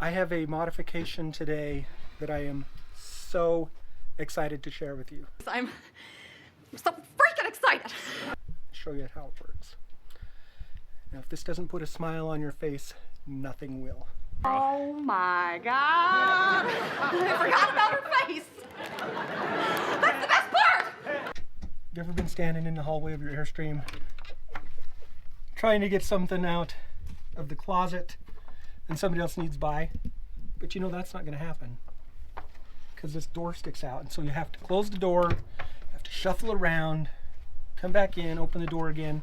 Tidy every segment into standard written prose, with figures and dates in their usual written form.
I have a modification today that I am so excited to share with you. I'm so freaking excited. Show you how it works. Now, if this doesn't put a smile on your face, nothing will. Oh my God. I forgot about her face. That's the best part. You ever been standing in the hallway of your Airstream trying to get something out of the closet and somebody else needs by? But you know that's not going to happen because this door sticks out, and so you have to close the door, you have to shuffle around, come back in, open the door again.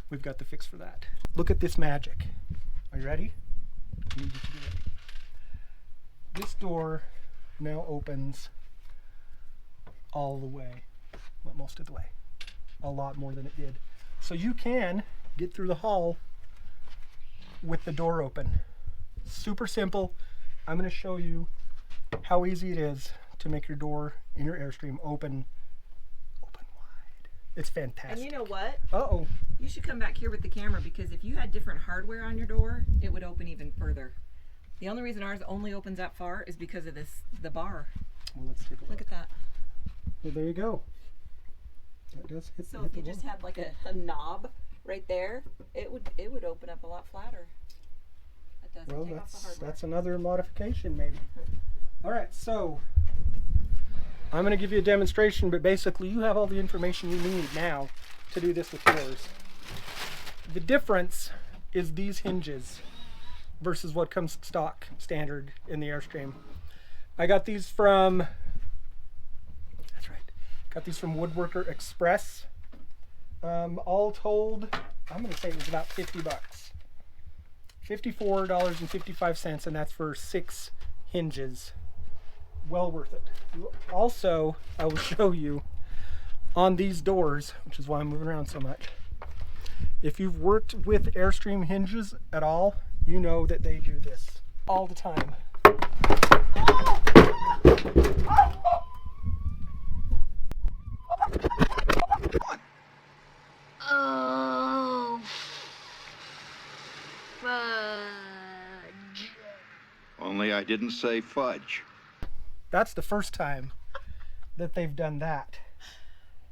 We've got the fix for that. Look at this magic. Are you ready? I need you to be ready. This door now opens all the way, well, most of the way, a lot more than it did. So you can get through the hall with the door open. Super simple. I'm going to show you how easy it is to make your door in your Airstream open wide. It's fantastic. And you know what? Uh-oh. You should come back here with the camera, because if you had different hardware on your door, it would open even further. The only reason ours only opens that far is because of the bar. Well, let's take a look. Look at that. Well, there you go. That does hit, So hit if the you just wall. had like a knob right there, it would open up a lot flatter. That doesn't Well, take off the hardware. that's another modification maybe. All right, so I'm going to give you a demonstration, but basically you have all the information you need now to do this with yours. The difference is these hinges versus what comes stock standard in the Airstream. I got these from, that's right, got these from Woodworker Express. All told, I'm going to say it was about 50 bucks. $54.55, and that's for 6 hinges. Well worth it. Also, I will show you on these doors, which is why I'm moving around so much. If you've worked with Airstream hinges at all, you know that they do this all the time. Oh, fudge. Only I didn't say fudge. That's the first time that they've done that.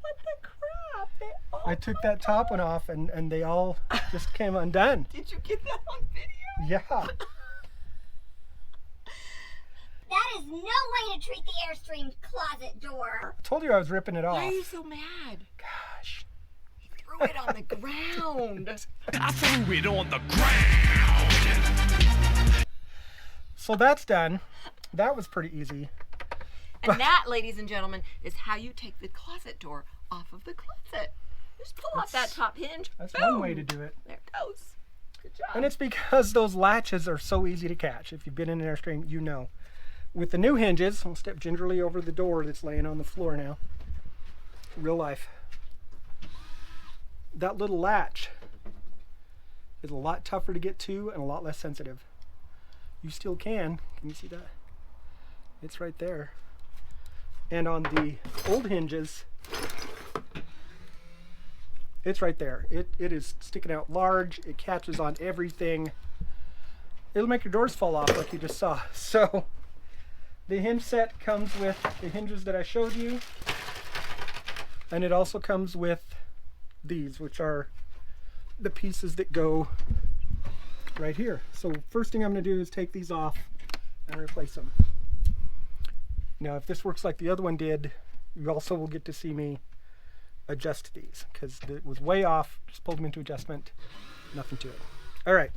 What the crap? I took that top one off and they all just came undone. Did you get that on video? Yeah. That is no way to treat the Airstream closet door. I told you I was ripping it off. Why are you so mad? Gosh. You threw it on the ground. I threw it on the ground. So that's done. That was pretty easy. And that, ladies and gentlemen, is how you take the closet door off of the closet. Just pull off that top hinge. That's boom. one way to do it. There it goes. Good job. And it's because those latches are so easy to catch. If you've been in an Airstream, you know. With the new hinges, I'll step gingerly over the door that's laying on the floor now. Real life. That little latch is a lot tougher to get to and a lot less sensitive. You still can. Can you see that? It's right there. And on the old hinges, it's right there. It is sticking out large. It catches on everything. It'll make your doors fall off like you just saw. So the hinge set comes with the hinges that I showed you. And it also comes with these, which are the pieces that go right here. So first thing I'm going to do is take these off and replace them. Now, if this works like the other one did, you also will get to see me adjust these, because it was way off. Just pulled them into adjustment, nothing to it. All right,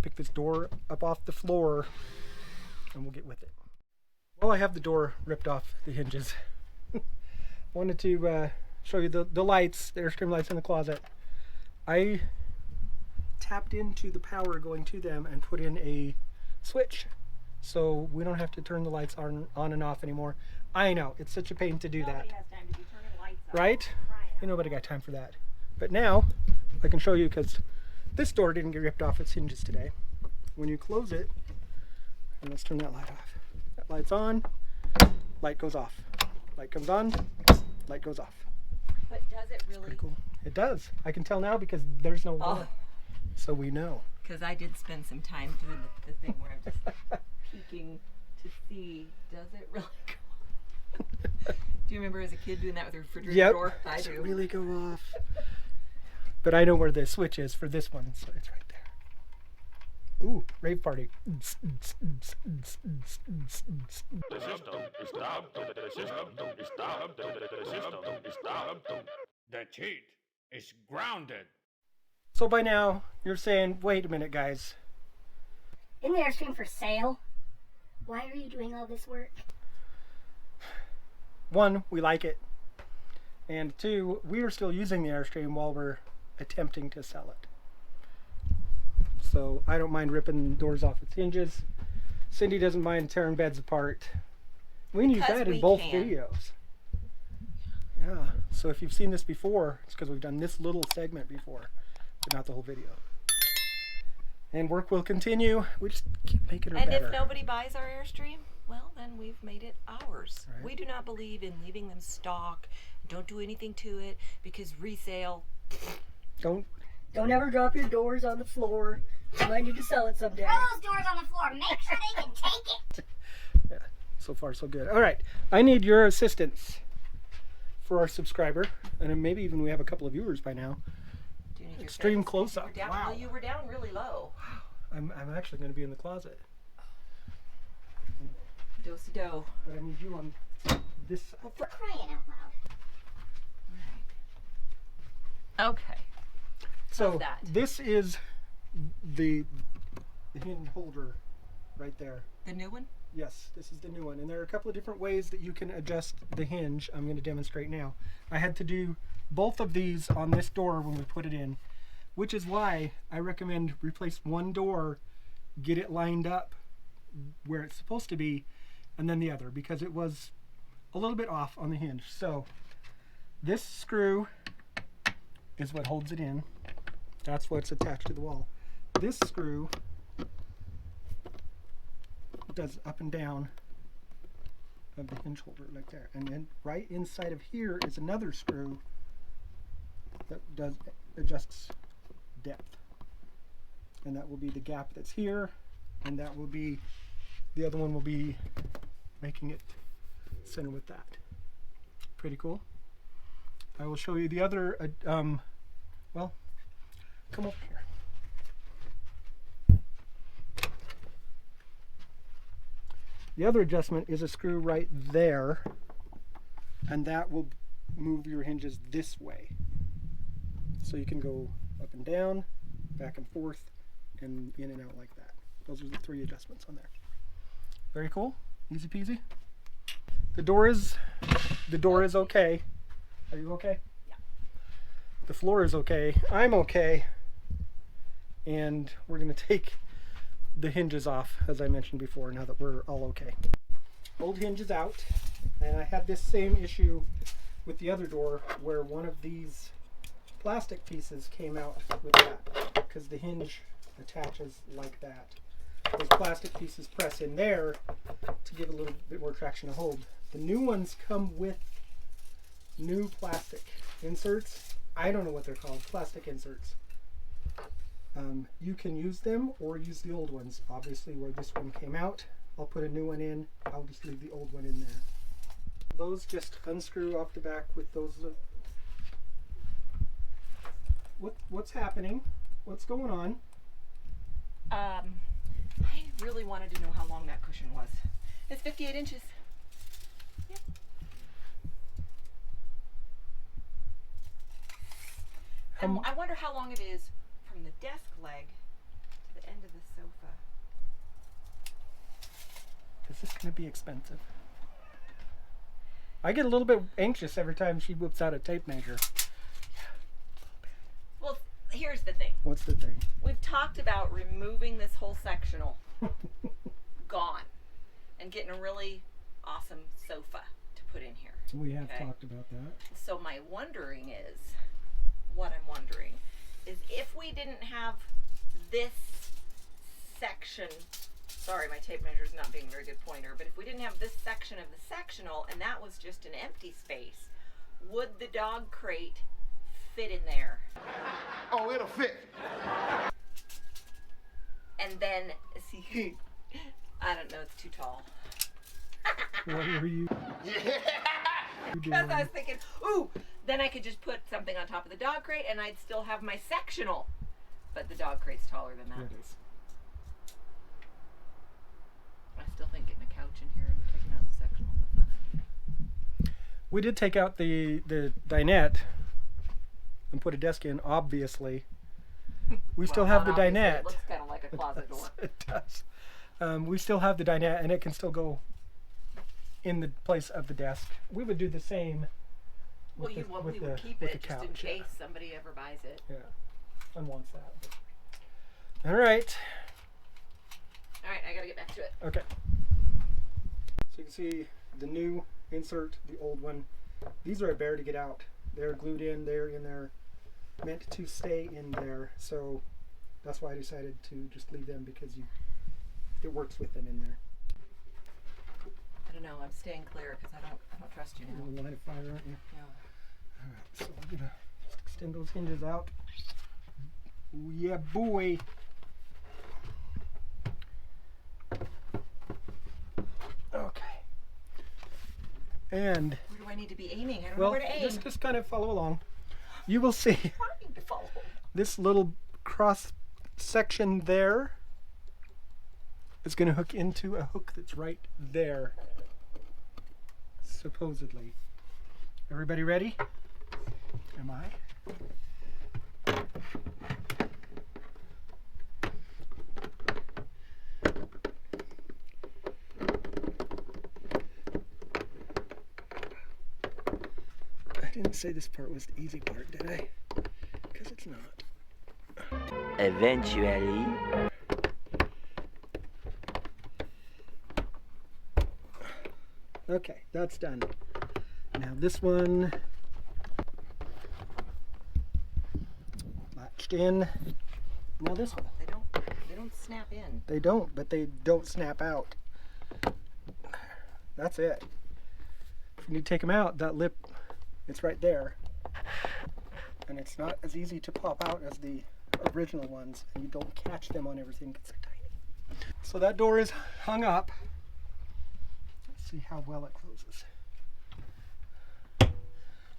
pick this door up off the floor and we'll get with it. Well, I have the door ripped off the hinges. Wanted to show you the lights, the Airstream lights in the closet. I tapped into the power going to them and put in a switch, so we don't have to turn the lights on and off anymore. I know, it's such a pain to do that. Nobody has time to be turning lights on. Right? Ain't nobody got time for that. But now, I can show you, because this door didn't get ripped off its hinges today. When you close it, and let's turn that light off. That light's on, light goes off. Light comes on, light goes off. But does it really? Pretty cool. It does. I can tell now because there's no door. so we know. Because I did spend some time doing the thing where I'm just peeking to see, does it really go off? Do you remember as a kid doing that with the refrigerator door? I Does do. it really go off? But I know where the switch is for this one, so it's right there. Ooh, rave party. The system is down. The system is down. The system is down. The cheat is grounded. So by now, you're saying, wait a minute, guys. Isn't the Airstream for sale? Why are you doing all this work? One, we like it. And two, we are still using the Airstream while we're attempting to sell it. So I don't mind ripping doors off its hinges. Cindy doesn't mind tearing beds apart. We can use Because that in we both can. videos. Yeah, so if you've seen this before, it's because we've done this little segment before, but not the whole video. And work will continue. We just keep making her And better. if nobody buys our Airstream, well, then we've made it ours. Right. We do not believe in leaving them stock. Don't do anything to it because resale. Don't Don't ever drop your doors on the floor. You might need to sell it someday. Throw those doors on the floor. Make sure they can take it. Yeah, so far so good. All right, I need your assistance for our subscriber, and then maybe even we have a couple of viewers by now. Do you need your Extreme face? close-up. You were down, Wow. well, you were down really low. I'm actually going to be in the closet, Do-si-do. but I need you on this side. For crying out loud. Okay. So How's that? this is the hinge holder right there. The new one? Yes, this is the new one, and there are a couple of different ways that you can adjust the hinge. I'm going to demonstrate now. I had to do both of these on this door when we put it in, which is why I recommend replace one door, get it lined up where it's supposed to be, and then the other, because it was a little bit off on the hinge. So this screw is what holds it in. That's what's attached to the wall. This screw does up and down of the hinge holder like there, and then right inside of here is another screw that adjusts depth, and that will be the gap that's here, and that will be the other one will be making it center with that. Pretty cool. I will show you the other well, come over here. The other adjustment is a screw right there, and that will move your hinges this way. So you can go up and down, back and forth, and in and out like that. Those are the three adjustments on there. Very cool, easy peasy. The door is okay. Are you okay? Yeah. The floor is okay. I'm okay. And we're gonna take the hinges off, as I mentioned before, now that we're all okay. Old hinge is out, and I had this same issue with the other door where one of these plastic pieces came out with that, because the hinge attaches like that. Those plastic pieces press in there to give a little bit more traction to hold. The new ones come with new plastic inserts. I don't know what they're called, plastic inserts. You can use them or use the old ones. Obviously where this one came out, I'll put a new one in. I'll just leave the old one in there. Those just unscrew off the back with those. What's happening? What's going on? I really wanted to know how long that cushion was. It's 58 inches. Yep. And I wonder how long it is from the desk leg to the end of the sofa. Is this going to be expensive? I get a little bit anxious every time she whips out a tape measure. Well, here's the thing. What's the thing? We've talked about removing this whole sectional. Gone. And getting a really awesome sofa to put in here. We have Okay. talked about that. So my wondering is, what I'm wondering is if we didn't have this section, sorry my tape measure is not being a very good pointer, but if we didn't have this section of the sectional and that was just an empty space, would the dog crate fit in there? Oh, it'll fit. and then see, I don't know, it's too tall. What were you Because I was thinking, ooh, then I could just put something on top of the dog crate and I'd still have my sectional. But the dog crate's taller than that. It is. I still think getting a couch in here and taking out the sectional is a fun idea. We did take out the dinette and put a desk in, obviously. We still have the not obviously, dinette. It looks kind of like a closet door. It does. We still have the dinette, and it can still go in the place of the desk. We would do the same. Well, with we the- would with keep the it just in couch, yeah. case somebody ever buys it. Yeah, one wants that. All right. All right, I gotta get back to it. Okay. So you can see the new insert, the old one. These are a bear to get out. They're glued in. They're in there, meant to stay in there. So that's why I decided to just leave them, because it works with them in there. I don't know. I'm staying clear because I don't trust you You're now. in the line of fire, aren't you? Yeah. All right. So I'm gonna just extend those hinges out. Ooh, yeah, boy. Okay. And Where do I need to be aiming? I don't know well, where to aim. just kind of follow along. You will see Trying to follow. this little cross section there is going to hook into a hook that's right there, supposedly. Everybody ready? Am I? I didn't say this part was the easy part, did I? Because it's not. Eventually. Okay, that's done. Now this one latched in. Now this one. They don't snap in. They don't, but they don't snap out. That's it. If you need to take them out, that lip, it's right there. And it's not as easy to pop out as the original ones, and you don't catch them on everything because they're tiny. So that door is hung up. Let's see how well it closes.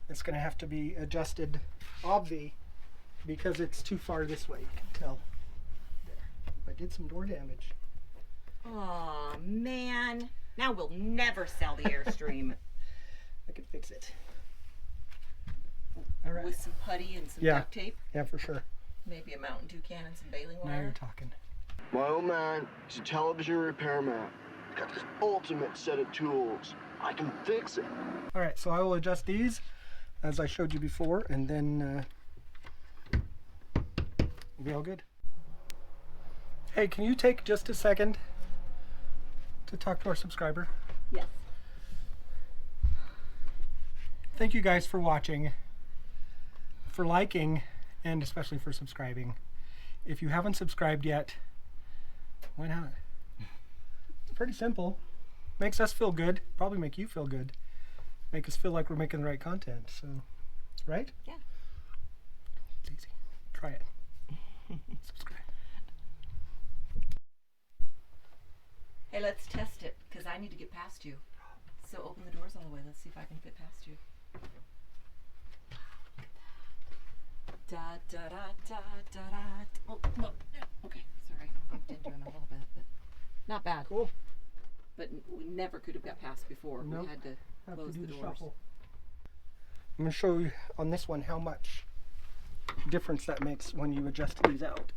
It's going to have to be adjusted, obvi, because it's too far this way, you can tell. There. I did some door damage. Oh man. Now we'll never sell the Airstream. I can fix it. All right. With some putty and some Yeah. duct tape. Yeah, for sure. Maybe a Mountain Dew can and some baling Now you're wire. talking. My old man is a television repairman. Got this ultimate set of tools. I can fix it. All right, so I will adjust these as I showed you before, and then we'll be all good. Hey, can you take just a second to talk to our subscriber? Yes. Thank you guys for watching, for liking, and especially for subscribing. If you haven't subscribed yet, why not? It's pretty simple. Makes us feel good. Probably make you feel good. Make us feel like we're making the right content. So, right? Yeah. It's easy. Try it. Subscribe. Hey, let's test it because I need to get past you. So open the doors all the way. Let's see if I can fit past you. Da da da da da da. Oh, look. Okay, sorry. Bumped into him a little bit, but not bad. Cool. But we never could have got past before. Nope. We had to Have close to do the the doors. shuffle. I'm going to show you on this one how much difference that makes when you adjust these out.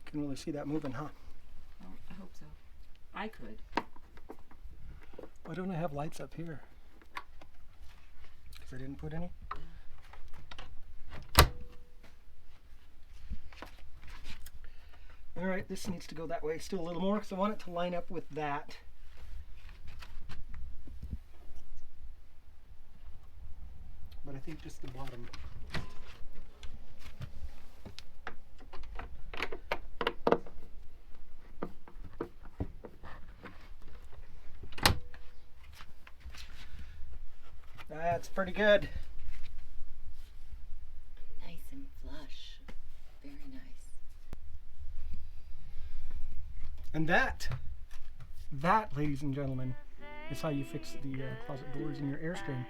Can really see that moving, huh? Well, I hope so. I could. Why don't I have lights up here? Because I didn't put any? All right, this needs to go that way still a little more because I want it to line up with that. But I think just the bottom. That's pretty good. Nice and flush. And that, ladies and gentlemen, is how you fix the closet doors in your Airstream.